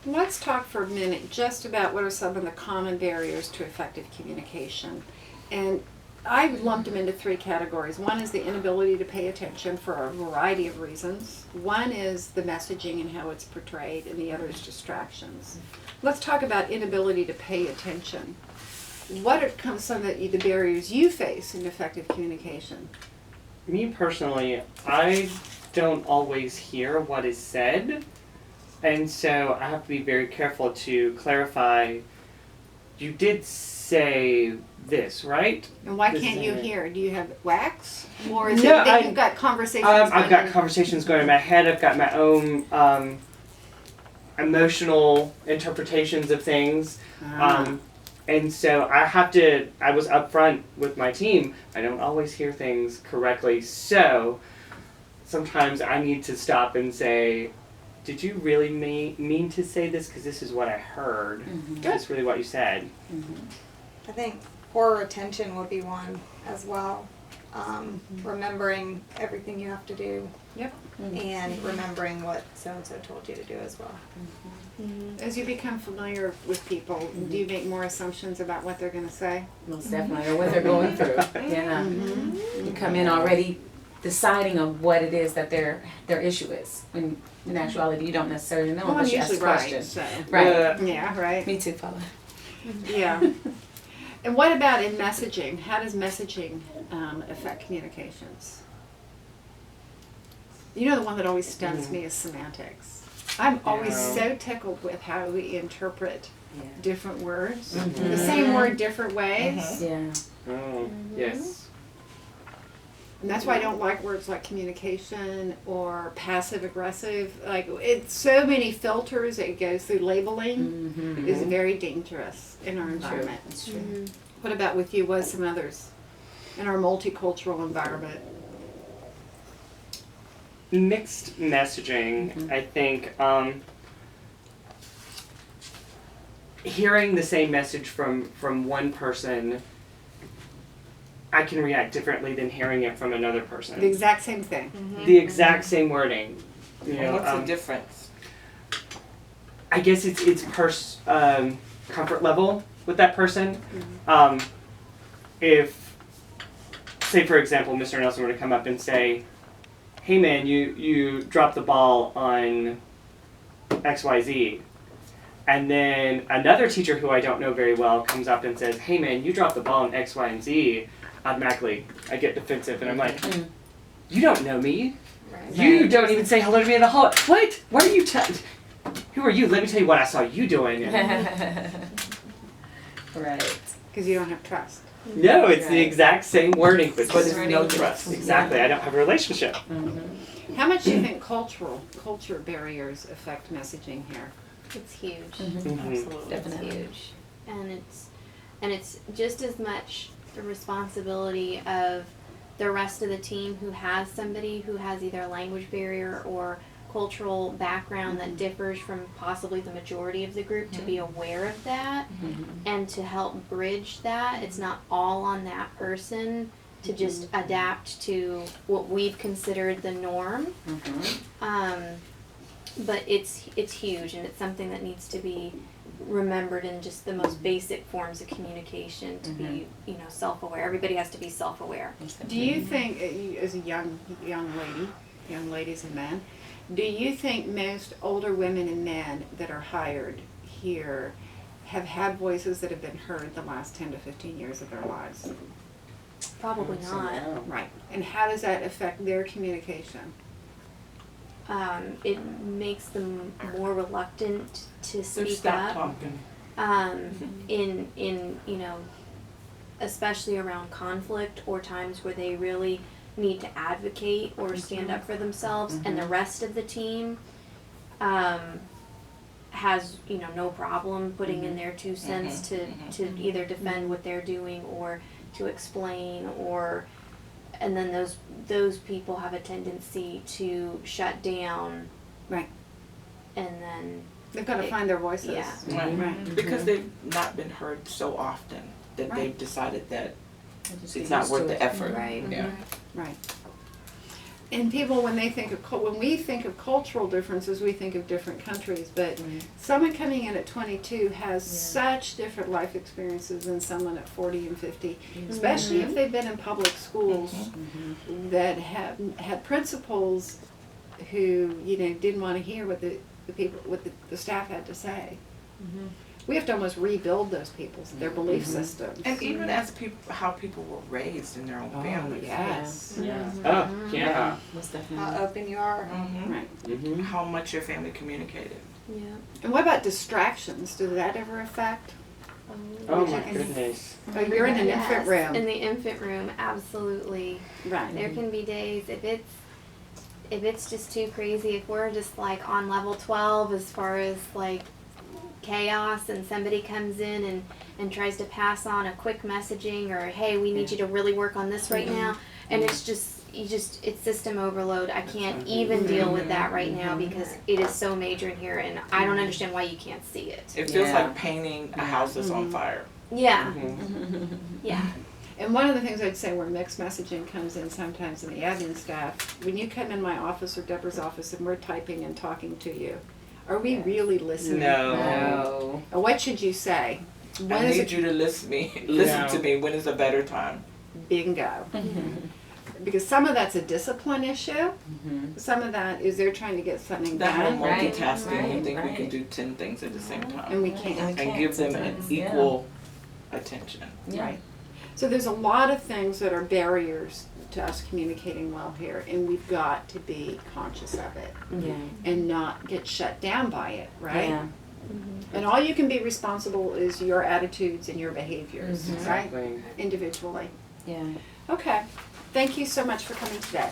Let's talk for a minute just about what are some of the common barriers to effective communication. And I lumped them into three categories. One is the inability to pay attention for a variety of reasons. One is the messaging and how it's portrayed, and the other is distractions. Let's talk about inability to pay attention. What are some of the barriers you face in effective communication? Me personally, I don't always hear what is said, and so I have to be very careful to clarify. You did say this, right? And why This can't is you it. hear? Do you have wax? Or is No, it that you've got conversations I've got going conversations going in my head. I've got my own emotional interpretations of things. Ah. And so I was upfront with my team. I don't always hear things correctly. So sometimes I need to stop and say, did you really mean to say this? Because this is what I heard. Mm-hmm. Is this really what you said? I think poor retention would be one as well. Remembering everything you have to do. Yep. And remembering what so-and-so told you to do as well. As you become familiar with people, do you make more assumptions about what they're going to say? Most definitely, or what they're going through. Yeah. You come in already deciding of what it is that their issue is. When in actuality you don't necessarily know Well, I'm unless you ask usually the right. question. So. Right. Yeah, right. Me too, Paula. Yeah. And what about in messaging? How does messaging affect communications? You know, the one that always stuns me is semantics. I'm always Yeah. so tickled with how we interpret Yeah. different words. The same word different ways. Yeah. Oh, yes. And that's why I don't like words like communication or passive aggressive. Like, it's so many filters it goes through. Labeling is very dangerous in our environment. That's true. What about with you? What are some others in our multicultural environment? Mixed messaging, I think. Hearing the same message from one person, I can react differently than hearing it from another person. The exact same thing. The exact same wording. You know, What's the difference? I guess it's comfort level with that person. If, say for example, Mr. Nelson were to come up and say, hey man, you dropped the ball on XYZ. And then another teacher who I don't know very well comes up and says, hey man, you dropped the ball on X, Y, and Z. Automatically, I get defensive and I'm like, you don't know me. Right. You don't even say hello to me in the hall. What? What are you who are you? Let me tell you what I saw you doing. Right. Because you don't have trust. No, it's the Right. exact same wording, but But just there's no trust. exactly. I don't have a relationship. How much do you think culture barriers affect messaging here? It's huge. Absolutely. Definitely. It's huge. And it's just as much the responsibility of the rest of the team who has somebody who has either a language barrier or cultural background that differs from possibly the majority of the group to be aware of that and to help bridge that. It's not all on that person to just adapt to what we've considered the norm. But it's huge, and it's something that needs to be remembered in just the most basic forms of communication to be, self-aware. Everybody has to be self-aware. Do you think, you, as a young ladies and men, do you think most older women and men that are hired here have had voices that have been heard the last 10 to 15 years of their lives? Probably not. Right. And how does that affect their communication? It makes them more reluctant to So speak stop up. talking. In especially around conflict or times where they really need to advocate or stand up for themselves, and the rest of the team has no problem putting in their 2 cents to either defend what they're doing or to explain, and then those people have a tendency to shut down. Right. And then They've got to find their voices. Yeah. Right. Right. Because they've not been heard so often that they've decided that Just it's get not used worth to the it. effort. Right. Yeah. Right. And people, when they think of when we think of cultural differences, we think of different countries. But someone coming in at 22 has such different life experiences than someone at 40 and 50, especially if they've been in public schools that have had principals who didn't want to hear what the staff had to say. We have to almost rebuild those people's their belief systems. And even as how people were raised in their own families. Yes. Yeah. Oh, yeah. Most How definitely. open you are. Right. Mm-hmm. How much your family communicated. Yeah. And what about distractions? Do that ever affect? Oh my Yes. goodness. Oh, you're in an infant Yes, room. In the infant room, absolutely. Right. There can be days if it's just too crazy, if we're just like on level 12 as far as like chaos and somebody comes in and tries to pass on a quick messaging or hey, we need you to really work on this right now, and it's system overload. I can't even deal with that right now because it is so major in here and I don't understand why you can't see it. It feels Yeah. like painting a house that's on fire. Yeah. Mm-hmm. Yeah. And one of the things I'd say where mixed messaging comes in sometimes in the admin staff, when you come in my office or Deborah's office and we're typing and talking to you, are we really listening? No. No. Or what should you say? I When is need it you to listen Yeah. to me. When is a better time? bingo? Because some of that's a discipline issue. Some of that is they're trying to get something That whole done, Right, multitasking, you right, think we right. can do 10 things at the same time. and we can't. And give them an Sometimes, yeah. equal attention. Yeah. Right. So there's a lot of things that are barriers to us communicating well here, and we've got to be conscious of it Yeah. and not get shut down by it, right? Yeah. And all you can be responsible is your attitudes and your behaviors, right? Exactly. Individually. Yeah. Okay. Thank you so much for coming today.